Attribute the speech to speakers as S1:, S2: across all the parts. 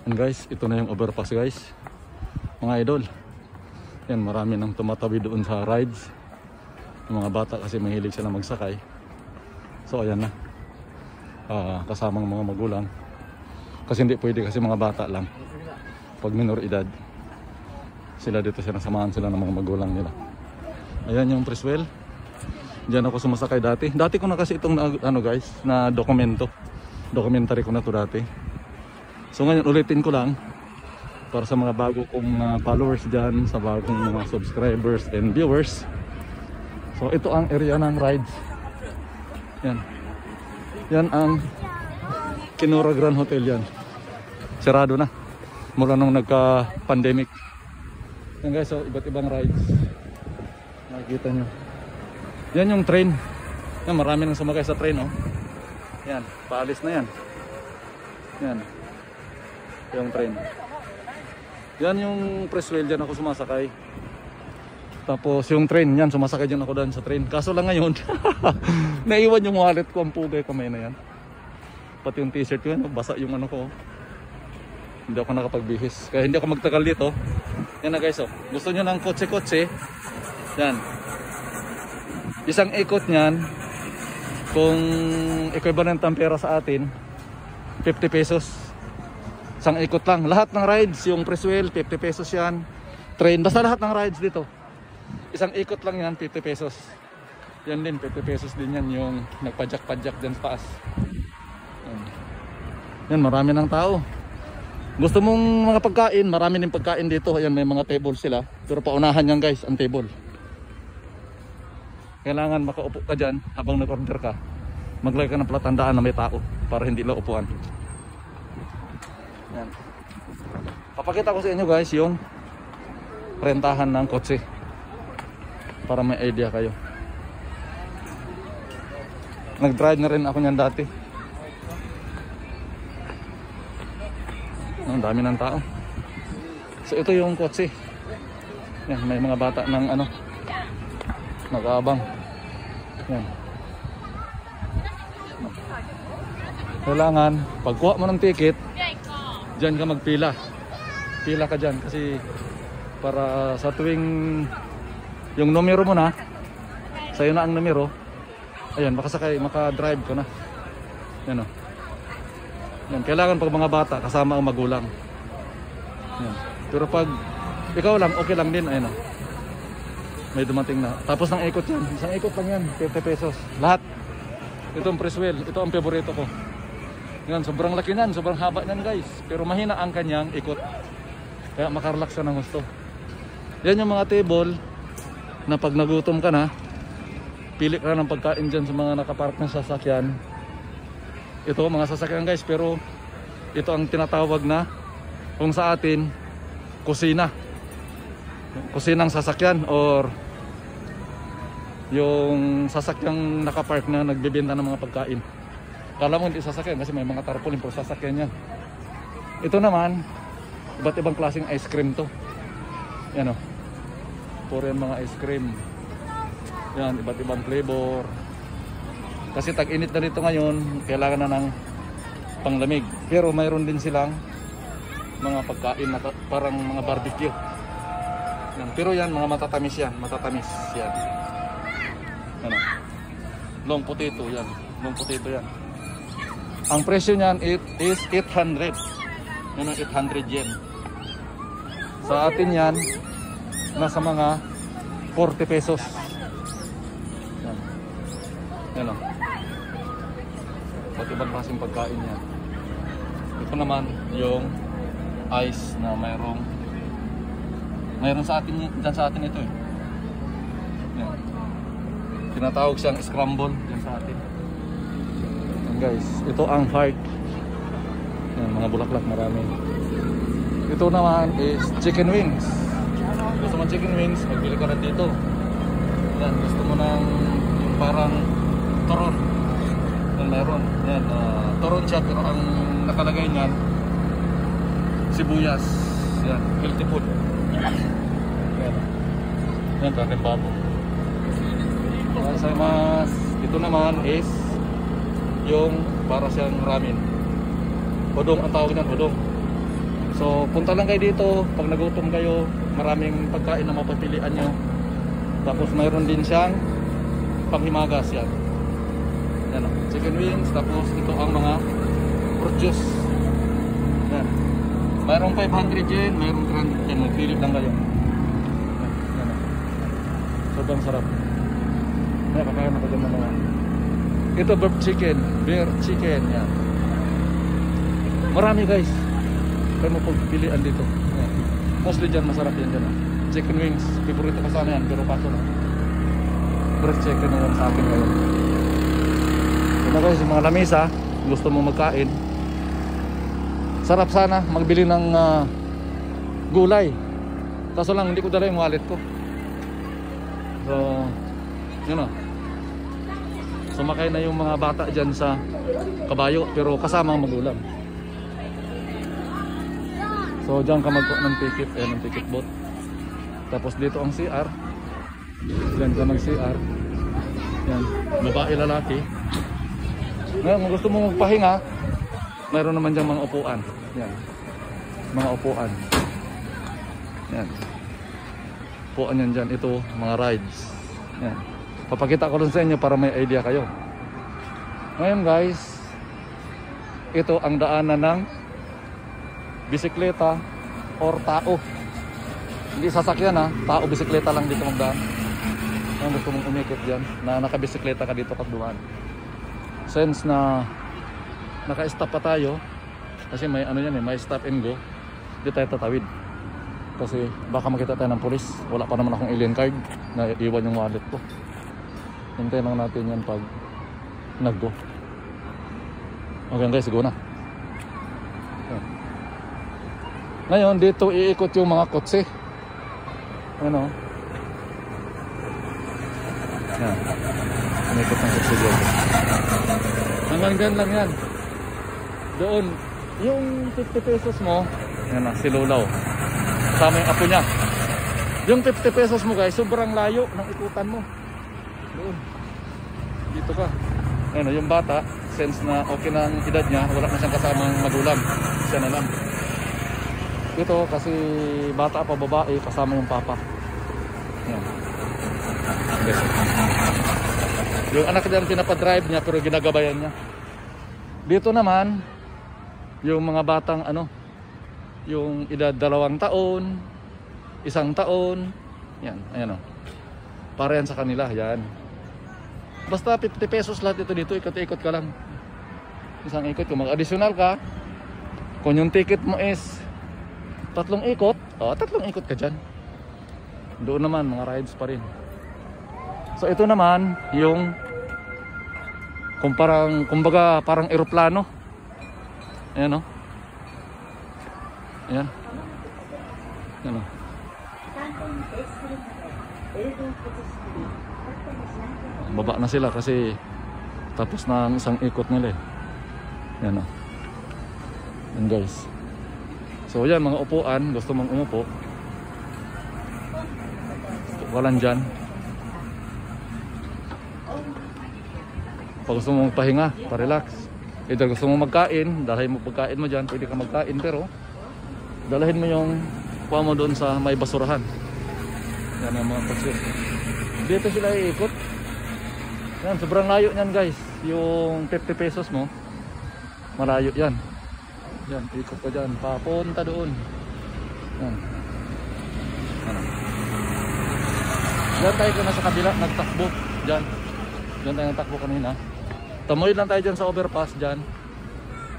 S1: And guys, ito na yung overpass guys, mga idol. Yan, marami nang tumatabi doon sa rides. Yung mga bata kasi mahilig sila magsakay. So ayan na, kasamang mga magulang. Kasi hindi pwede kasi mga bata lang. Pag minor edad, sila dito sinasamahan sila ng mga magulang nila. Ayan yung Criswell. Diyan ako sumasakay dati. Dati ko na kasi itong ano guys, na documentary ko na to dati. So ngayon ulitin ko lang para sa mga bago kong followers dyan, sa bagong mga subscribers and viewers. So ito ang area ng rides. Yan. Yan ang Kenora Grand Hotel yan. Sarado na mula nung nagka-pandemic. Yan guys, so iba't ibang rides. Nakikita nyo. Yan yung train. Yan, marami nang sumakay sa train, oh. Yan, paalis na yan. Yan. Yung train. Yan yung Criswell, dyan ako sumasakay. Tapos yung train, yan, sumasakay dyan ako dyan sa train. Kaso lang ngayon, naiwan yung wallet ko, ang pugay kamay na yan. Pati yung t-shirt ko yan, basa yung ano ko. Hindi ako nakapagbihis. Kaya hindi ako magtagal dito. Yan na guys, oh. Gusto nyo ng kotse-kotse? Yan. Isang ikot nyan, kung equivalent ang pera sa atin, 50 pesos. Isang ikot lang. Lahat ng rides, yung Criswell, 50 pesos yan. Train, basta lahat ng rides dito. Isang ikot lang yan, 50 pesos. Yan din, 50 pesos din yan, yung nagpadyak-padyak din sa taas. Yan, marami ng tao. Gusto mong mga pagkain, marami din pagkain dito. Ayan, may mga table sila. Pero paunahan yan guys, ang table. Kailangan makaupo ka dyan habang nag-order ka. Maglagay ka ng palatandaan na may tao para hindi lang upuan. Yan. Papakita ko sa inyo guys yung rentahan ng kotse para may idea kayo. Nag-drive na rin ako niyan dati. Ang dami ng tao. So ito yung kotse. Yan, may mga bata ng ano, nag-aabang. Yan. Kailangan pagkuha mo ng ticket, dyan ka magpila. Pila ka dyan kasi para sa tuwing yung numero mo na, sa'yo na ang numero. Ayan, makasakay, maka-drive ka na. Yan o. Yan, kailangan pag mga bata kasama ang magulang. Yan. Pero pag ikaw lang, okay lang din. Ayan o. May dumating na. Tapos ng ikot yan. Isang ikot lang yan. 50 pesos. Lahat. Itong Criswell. Ito ang favorito ko. Yan. Sobrang laki nan. Sobrang haba nan guys. Pero mahina ang kanyang ikot. Kaya makarelax ka ng gusto. Yan yung mga table na pag nagutom ka na, pili ka ng pagkain dyan sa mga nakapark ng sasakyan. Ito mga sasakyan guys. Pero ito ang tinatawag na kung sa atin, kusina. Kusinang sasakyan or yung sasakyang nakapark na nagbebenta ng mga pagkain. Kala mo hindi sasakyan kasi may mga tarpaulin po sasakyan yan. Ito naman, iba't ibang klaseng ice cream to. Yan o. Puro yan mga ice cream. Yan, iba't ibang flavor. Kasi tag-init na dito ngayon, kailangan na ng panglamig. Pero mayroon din silang mga pagkain na parang mga barbecue. Yan. Pero yan, mga matatamis yan. Matatamis yan. Ano? Long potato yan. Long potato yan. Ang presyo niyan is 800. Yan ang 800 yen. Sa atin yan, nasa mga 40 pesos. Yan. Yan o. Ba't ibang klaseng pagkain yan. Ito naman yung ice na mayroon sa atin, dyan sa atin ito eh. Yan. Tinatawag siyang scramble dyan sa atin. Yan guys, ito ang heart. Yan, mga bulaklak marami. Ito naman is chicken wings. Gusto mo chicken wings, magbili ka na dito. Yan, gusto mo ng yung parang turon. Yan, mayroon. Yan, turon siya pero ang nakalagay niyan sibuyas. Yan, healthy food. Yan. Yan, kakin babo. Ito naman is yung para siyang ramen. Udong ang tawag niyan, udong. So punta lang kayo dito pag nagutom kayo, maraming pagkain na mapapilian nyo. Tapos mayroon din siyang panghimagas yan. Yan, chicken wings, tapos ito ang mga fruit juice. Yan. Mayroong 500 yen, mayroong 300 yen, magpili lang kayo. Yan. Sobrang sarap. May kakain ako dyan ng mga. Ito beer chicken, yan. Marami guys. Kaya mo pagpilian dito. Yan. Mostly dyan masarap yan dyan. Chicken wings, favorito ko sana yan, pero kaso na. Beer chicken na yan sa akin ngayon. Ito guys, yung mga lamesa, gusto mong magkain. Sarap sana magbili ng gulay. Kaso lang hindi ko dala yung wallet ko. So, yun o. Sumakay na yung mga bata dyan sa kabayo, pero kasama ang magulang. So dyan ka magkuha ng ticket, ng ticket booth. Tapos dito ang CR. Dyan ka mag CR. Yan, babae lalaki. Ngayon kung gusto mo magpahinga, mayroon naman dyan mga upuan. Yan, mga upuan. Yan, upuan yan dyan. Ito mga rides. Yan, papakita ko lang sa inyo para may idea kayo. Ngayon guys, ito ang daanan ng bisikleta or tao. Hindi sasakyan ha, tao, bisikleta lang dito magdaan. Kung gusto mong umikot dyan, na nakabisikleta ka dito pag dumaan. Since na naka-stop pa tayo, kasi may ano yan may stop and go, hindi tayo tatawid. Kasi baka makita tayo ng pulis. Wala pa naman akong alien card, na iwan yung wallet ko. Hintayin lang natin yan pag nag-go. Okay guys, go na. Ngayon dito iikot yung mga kotse. Ano? Yan. Iikot ng kotse dyan. Hanggang dyan lang yan. Doon, yung 50 pesos mo, yan na, si Lulaw. Kasama yung apo niya. Yung 50 pesos mo guys, sobrang layo ng ikutan mo. Doon. Dito ka. Ano, yung bata, since na okay na ang edad niya, wala na siyang kasamang magulang. Siya na lang. Ito kasi bata pa babae, kasama yung papa. Yan. Yung anak niya pinapadrive niya pero ginagabayan niya. Dito naman, yung mga batang ano, yung edad 2 taon, 1 taon. Yan, ayan o. Para yan sa kanila, yan. Basta 50 pesos lahat ito dito, ikot-ikot ka lang. Isang ikot, kung mag-additional ka, kung yung ticket mo is 3 ikot, 3 ikot ka dyan. Doon naman, mga rides pa rin. So ito naman, yung kumbaga parang eroplano. Ayan o. Ayan. Ayan o. Baba na sila kasi tapos na ang isang ikot nila eh. Yan o. Yan guys. So yan, mga upuan, gusto mong umupo, walang dyan. Pag gusto mong magpahinga, pa-relax. Either gusto mong magkain, dalahin mo pagkain mo dyan, pwede ka magkain, pero dalahin mo yung kuha mo doon sa may basurahan. Yan ang mga kotse. Dito sila iikot. Yan, sobrang layo yan guys. Yung 50 pesos mo, malayo yan. Yan, ikot ka dyan, papunta doon. Yan. Ano. Diyan tayo na sa kabila, nagtakbo. Diyan. Diyan tayo nagtakbo kanina. Tamoy lang tayo dyan sa overpass dyan.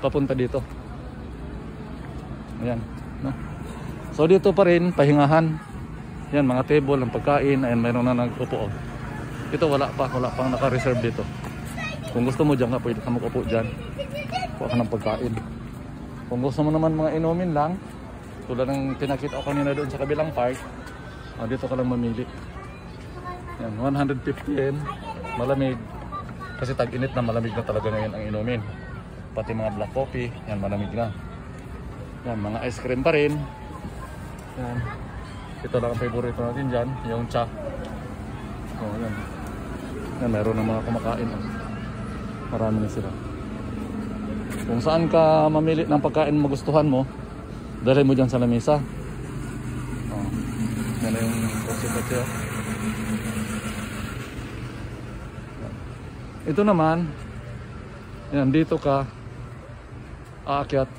S1: Papunta dito. Ayan. No? So dito pa rin, pahingahan. Yan, mga table, ang pagkain. Ayan, mayroon na nag-upo. Ito wala pang naka-reserve dito. Kung gusto mo dyan ka, pwede ka mag-upo dyan. Kuha ka ng pagkain. Kung gusto mo naman mga inumin lang, tulad ng pinakita ko kanina doon sa kabilang park, dito ka lang mamili. Yan, 150 yen, malamig. Kasi tag-init na, malamig na talaga ngayon ang inumin. Pati mga black coffee, yan, malamig na. Yan, mga ice cream pa rin. Yan. Ito lang ang favorite natin dyan, yung cha. So, yan. Yan, meron ng mga kumakain. Marami na sila. Kung saan ka mamili ng pagkain magustuhan mo, Dalhin mo dyan sa lamesa. Oh. Yan na yung kotse-kotse. Ito naman, yan, dito ka aakyat.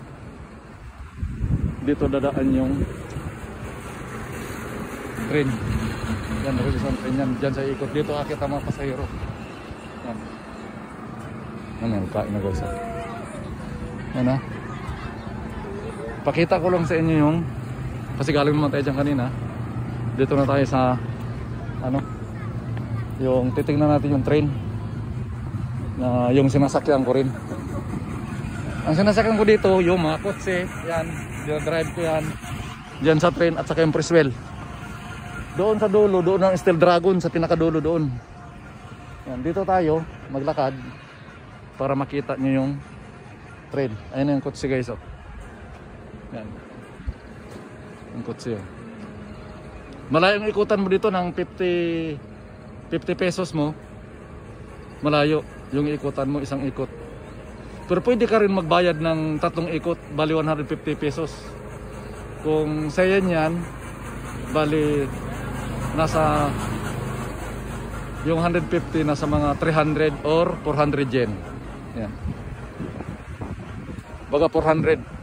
S1: Dito dadaan yung train. Yan, isang train yan. Dyan sa ikot. Dito aakyat ang mga pasahero. Yan. Yan, kain na guys. Yan ha. Pakita ko lang sa inyo yung, kasi galing naman tayo dyan kanina. Dito na tayo sa ano, yung titignan natin yung train na yung sinasakyan ko rin. Ang sinasakyan ko dito yung mga kotse. Yan, drive ko yan dyan sa train at saka yung Criswell. Doon sa dulo, doon ang Steel Dragon, sa pinakadulo doon. Yan, dito tayo maglakad para makita nyo yung train. Ayun yung kotse guys, oh. Yan, yung kotse, oh. Malayong ikutan mo dito ng 50 pesos mo. Malayo yung ikutan mo, isang ikot. Pero pwede ka rin magbayad ng 3 ikot, bali 150 pesos. Kung sayan yan, bali nasa yung 150 nasa mga 300 or 400 yen. Yan. Baga 400.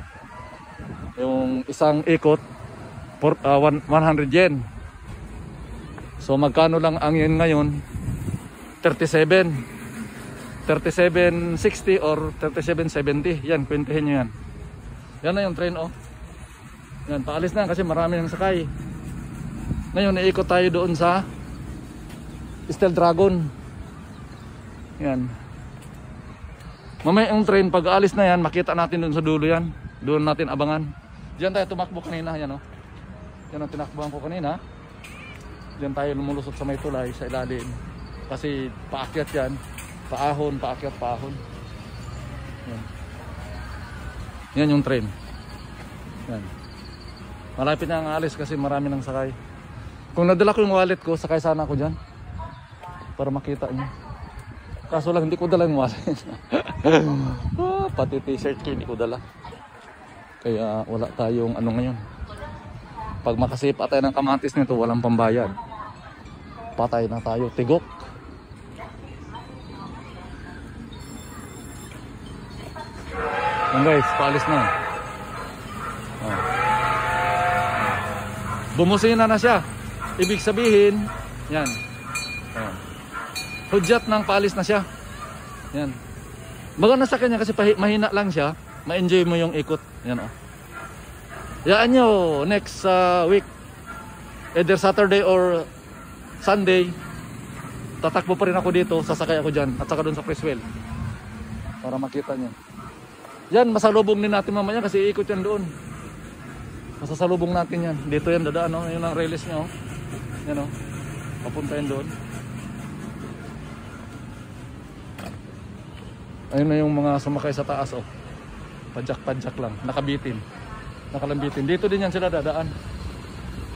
S1: Yung isang ikot 100 yen. So magkano lang ang yen ngayon? 37.60 or 37.70. Yan, kwentahin nyo yan. Yan na yung train, oh. Yan, paalis na kasi marami nang sakay. Ngayon, iikot tayo doon sa Steel Dragon. Yan. Mamaya yung train, pag aalis na yan, makita natin doon sa dulo yan. Doon natin abangan. Diyan tayo tumakbo kanina, yan, oh. Yan ang tinakbuhan ko kanina. Diyan tayo lumulusot sa may tulay, sa ilalim. Kasi paakyat yan. Paahon, paakyat, paahon. Yan. Yan yung train. Yan. Malapit na ang alis kasi marami nang sakay. Kung nadala ko yung wallet ko, sakay sana ako dyan. Para makita nyo. Kaso lang hindi ko dala yung wallet. Pati t-shirt ko hindi ko dala. Kaya wala tayong ano ngayon. Pag makasipa tayo ng kamatis nito, walang pambayad. Patay na tayo, tigok. Yan guys, paalis na. Oh. Bumusina na siya. Ibig sabihin, yan. Oh. Hudyat ng paalis na siya. Yan. Maganda sa kanya kasi mahina lang siya. Ma-enjoy mo yung ikot. Yan, oh. Yaan nyo next week, either Saturday or Sunday, tatakbo pa rin ako dito, sasakay ako dyan at saka doon sa Criswell para makita nyo. Yan, masalubong din natin mamaya kasi iikot yan doon. Masasalubong natin yan. Dito yan dadaan, no? Yun ang release nyo. Yan, no? Papunta yan doon. Ayun na yung mga sumakay sa taas, oh. Padyak-padyak lang, nakabitin. Nakalambitin. Dito din yan sila dadaan.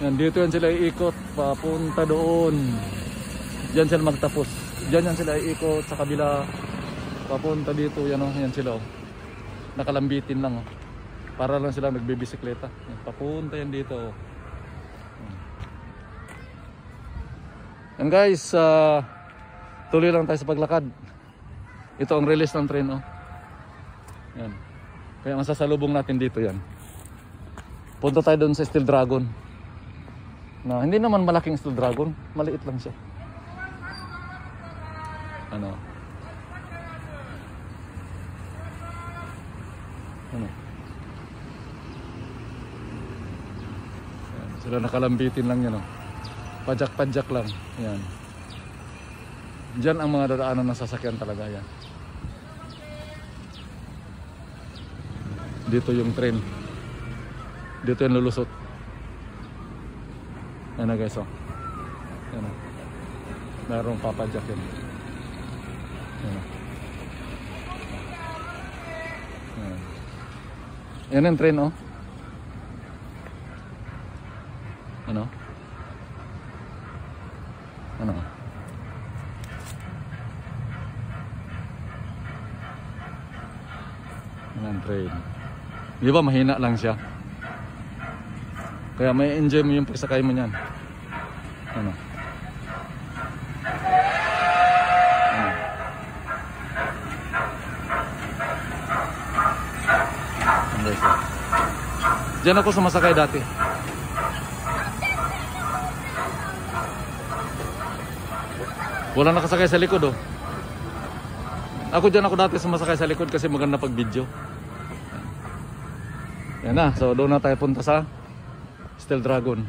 S1: Yan, dito yan sila iikot papunta doon. Diyan sila magtapos. Diyan yan sila iikot sa kabila papunta dito. Yan, oh, yan sila, oh. Nakalambitin lang, oh. Para lang sila nagbibisikleta. Yan, papunta yan dito, oh. Yan guys, tuloy lang tayo sa paglakad. Ito ang release ng train, oh. Yan. Kaya masasalubong natin dito yan. Punta tayo doon sa Steel Dragon. Na hindi naman malaking Steel Dragon, maliit lang siya. Ano? Ano? Yan, sila nakalambitin lang yan, oh. Padyak-padyak lang. Yan. Diyan ang mga dadaanan ng sasakyan talaga yan. Dito yung train. Dito yung lulusot. Yan na guys, oh. Yan na. Merong papadyak yun. Yan na. Yan. Yan yung train, oh. Ano? Ano? Yan ang train. Di ba mahina lang siya? Kaya may enjoy mo yung pagsakay mo niyan. Ano? Guys, diyan ako sumasakay dati. Wala nakasakay sa likod oh. Diyan ako dati sumasakay sa likod kasi maganda pag video. Yan na, so doon na tayo punta sa Steel Dragon.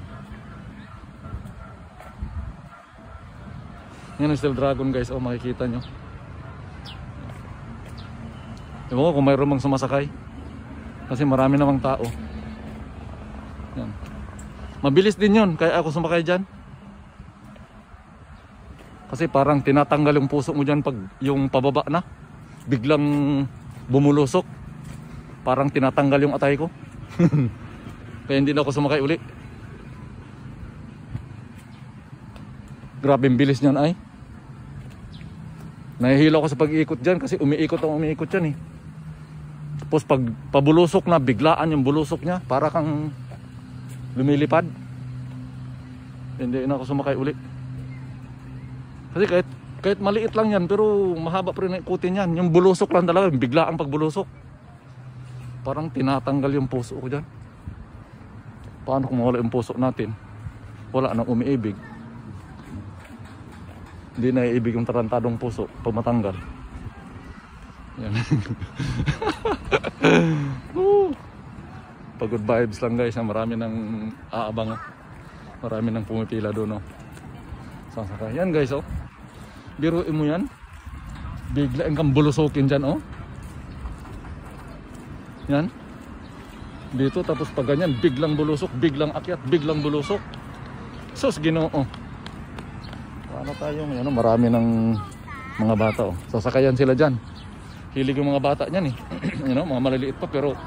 S1: Yan ang Steel Dragon guys, oh makikita nyo. Ewan ko kung mayroon mang sumasakay. Kasi marami namang tao. Yan. Mabilis din yun, kaya ako sumakay dyan. Kasi parang tinatanggal yung puso mo dyan pag yung pababa na. Biglang bumulusok. Parang tinatanggal yung atay ko. Kaya hindi na ako sumakay uli. Grabe ang bilis niyan ay. Nahihilo ako sa pag-iikot dyan kasi umiikot yan eh. Tapos pag pabulusok na, biglaan yung bulusok niya. Para kang lumilipad. Hindi na ako sumakay uli. Kasi kahit maliit lang yan, pero mahaba pa rin ikutin yan. Yung bulusok lang talaga, biglaan pagbulusok. Parang tinatanggal yung puso ko dyan. Paano kung mawala yung puso natin? Wala nang umiibig. Hindi na iibig yung tarantadong puso pag matanggal. Yan. Pagod vibes lang guys. Marami nang aabang. Marami nang pumipila doon. Sasakay. Yan guys oh. Biruin mo yan. Bigla kang bulusokin dyan oh. Yan. Dito tapos pag ganyan, biglang bulusok, biglang akyat, biglang bulusok. Sus Ginoo. Paano tayong ano, marami ng mga bata oh. Sasakayan sila diyan. Hilig yung mga bata niyan eh. You know, mga maliliit pa pero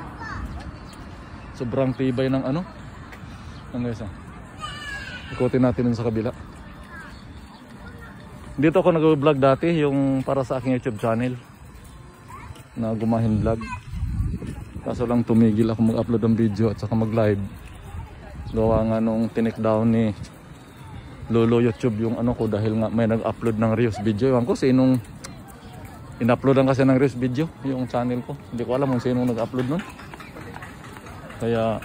S1: sobrang tibay ng ano. Ang guys oh. Ikutin natin dun sa kabila. Dito ako nag-vlog dati yung para sa aking YouTube channel na Gumahin Vlog. Kaso lang tumigil ako mag-upload ng video at saka mag-live. Gawa nga nung tinik down ni Lolo YouTube yung ano ko dahil nga may nag-upload ng Reels video. Ewan ko sinong in-uploadan kasi ng Reels video yung channel ko. Hindi ko alam kung sinong nag-upload nun. Kaya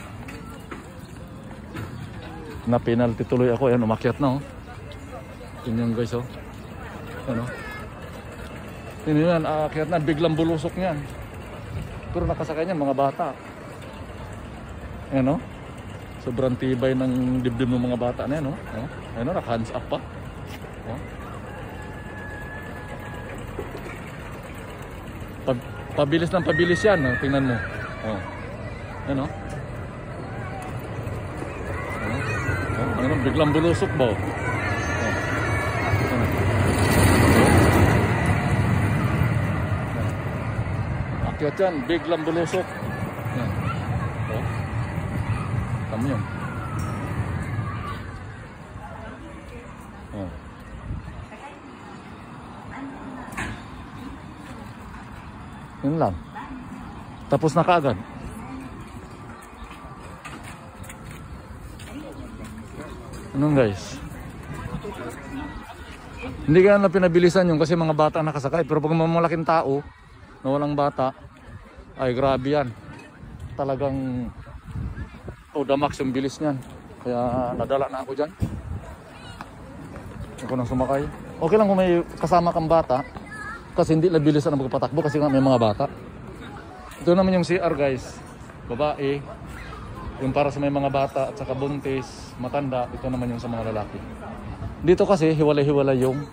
S1: na-penalty tuloy ako. Ayan, umakyat na oh. Yun yung guys oh. Ano? Yun yan, aakyat na. Biglang bulusok niyan. Pero nakasakay niyan mga bata. Ayan o. Sobrang tibay ng dibdib ng mga bata na yan o. Ayan o, naka-hands up pa. Pabilis ng pabilis yan. Tingnan mo. Ayan o. Ayan o, biglang bulusok ba o. Akyat yan, biglang bulusok. Yan. Tama yun. Yun lang. Tapos na kaagad. Anong guys? Hindi kaya na pinabilisan yung kasi mga bata nakasakay. Pero pag mamalaking tao na walang bata, ay grabe yan. Talagang the max yung bilis niyan. Kaya nadala na ako dyan. Ako nang sumakay. Okay lang kung may kasama kang bata. Kasi hindi nabilisan na magpatakbo kasi nga may mga bata. Ito naman yung CR guys. Babae. Yung para sa may mga bata at saka buntis, matanda. Ito naman yung sa mga lalaki. Dito kasi hiwalay-hiwalay yung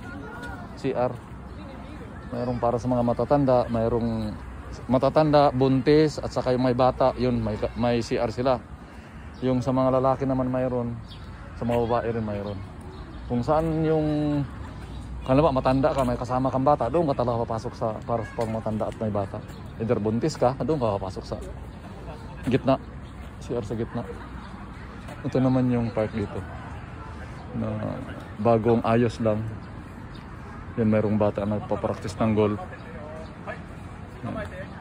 S1: CR. Mayroong para sa mga matatanda, mayroong matatanda, buntis at saka yung may bata, yun may CR sila. Yung sa mga lalaki naman mayroon, sa mga babae rin mayroon. Kung saan yung kalawa matanda ka, may kasama kang bata, doon ka talaga papasok sa para sa pang matanda at may bata. Either buntis ka, doon ka papasok sa gitna. CR sa gitna. Ito naman yung park dito na bagong ayos lang. Yan, mayroong bata na nagpa-practice ng golf.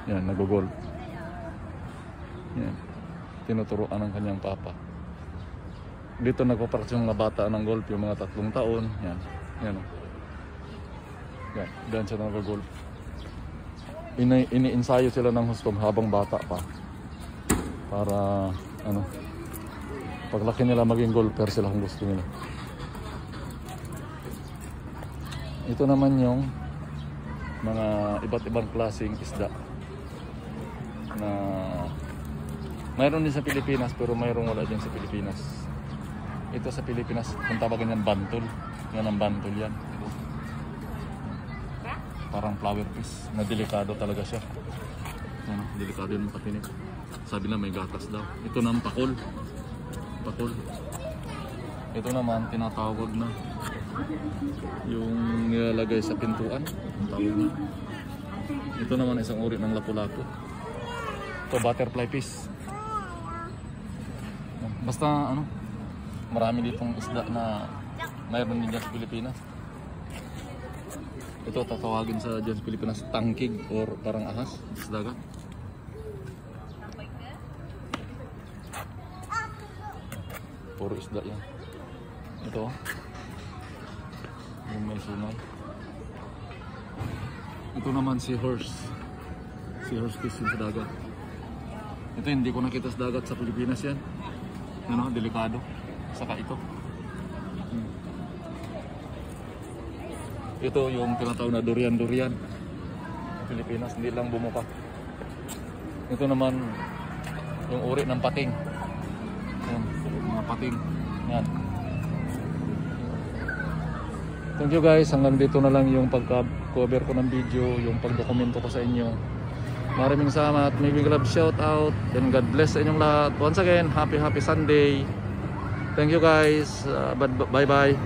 S1: Yan, nag-golf. Yan. Tinuturuan ng kanyang papa. Dito nagpa-practice yung mga bata ng golf, yung mga 3 taon. Yan. Yan. Yan. Diyan sila nag-golf. Ini-ensayo sila ng huskom habang bata pa. Para ano, paglaki nila maging golfer sila kung gusto nila. Ito naman yung mga iba't ibang klaseng isda na mayroon din sa Pilipinas pero mayroon wala din sa Pilipinas. Ito sa Pilipinas kung tawagin yan bantol. Yan ang bantol yan. Parang flower fish na delikado talaga siya. Ano, delikado yung makapinig. Sabi na may gatas daw. Ito naman pakol. Pakol. Ito naman tinatawag na yung nilalagay sa pintuan. Ito naman isang uri ng lapu-lapu. Ito butterfly fish. Basta ano, marami ditong isda na mayroon din dyan sa Pilipinas. Ito tatawagin sa dyan sa Pilipinas tangkig or parang ahas sa dagat. Puro isda yan. Ito yung may sungay. Ito naman si horse. Si horse fish yung sa dagat. Ito hindi ko nakita sa dagat sa Pilipinas yan. Ano, delikado. Saka ito. Ito yung tinatawag na durian-durian. Sa Pilipinas, hindi lang bumuka. Ito naman yung uri ng pating. Yan, mga pating. Yan. Thank you guys, hanggang dito na lang yung pagka-cover ko ng video, yung pagdokumento ko sa inyo. Maraming salamat, may big love shout out, and God bless sa inyong lahat. Once again, happy Sunday. Thank you guys, bye bye.